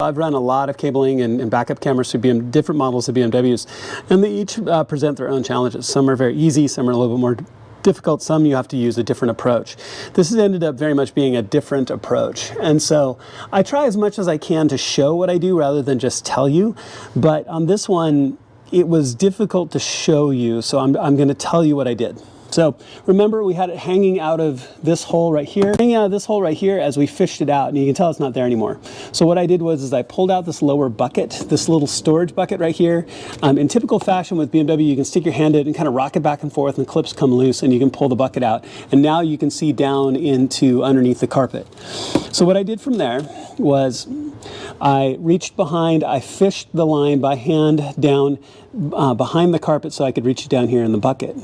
I've run a lot of cabling and backup cameras through different models of BMWs, and they each present their own challenges. Some are very easy, some are a little bit more difficult, some you have to use a different approach. This has ended up very much being a different approach, and so I try as much as I can to show what I do rather than just tell you, but on this one it was difficult to show you, so I'm going to tell you what I did. So remember, we had it hanging out of this hole right here, as we fished it out, and you can tell it's not there anymore. So what I did was I pulled out this lower bucket, this little storage bucket right here. In typical fashion with BMW, you can stick your hand in it and kind of rock it back and forth, and the clips come loose, and you can pull the bucket out. And now you can see down into underneath the carpet. So what I did from there was I reached behind, I fished the line by hand down behind the carpet so I could reach it down here in the bucket.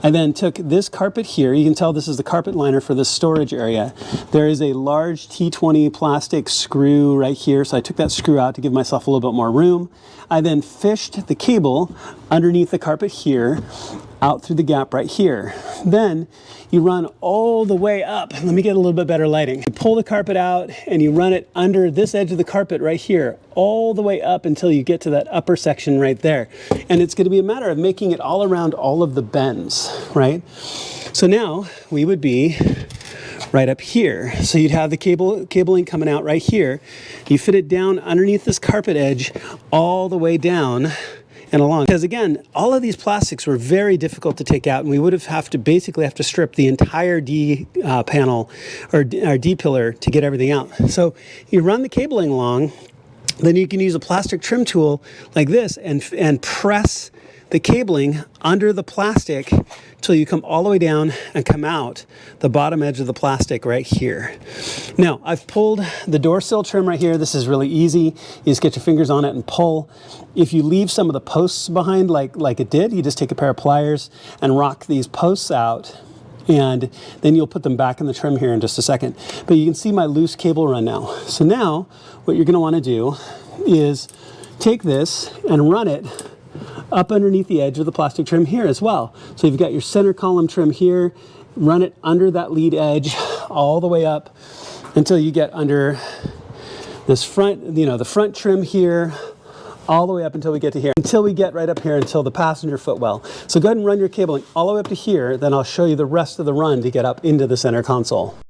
I then took this carpet here. You can tell this is the carpet liner for the storage area. There is a large T20 plastic screw right here, so I took that screw out to give myself a little bit more room. I then fished the cable underneath the carpet here, out through the gap right here. Then you run all the way up. Let me get a little bit better lighting. You pull the carpet out and you run it under this edge of the carpet right here, all the way up until you get to that upper section right there. And it's going to be a matter of making it all around all of the bends, right? So now we would be right up here. So you'd have the cabling coming out right here. You fit it down underneath this carpet edge all the way down and along. Because again, all of these plastics were very difficult to take out, and we would basically have to strip the entire D panel or D pillar to get everything out. So you run the cabling along, then you can use a plastic trim tool like this and press the cabling under the plastic till you come all the way down and come out the bottom edge of the plastic right here. Now, I've pulled the door sill trim right here. This is really easy. You just get your fingers on it and pull. If you leave some of the posts behind like it did, you just take a pair of pliers and rock these posts out, and then you'll put them back in the trim here in just a second. But you can see my loose cable run now. So now what you're going to want to do is take this and run it up underneath the edge of the plastic trim here as well. So you've got your center column trim here, run it under that lead edge all the way up until you get under this front, the front trim here, all the way up until we get to here, until we get right up here until the passenger footwell. So go ahead and run your cabling all the way up to here, then I'll show you the rest of the run to get up into the center console.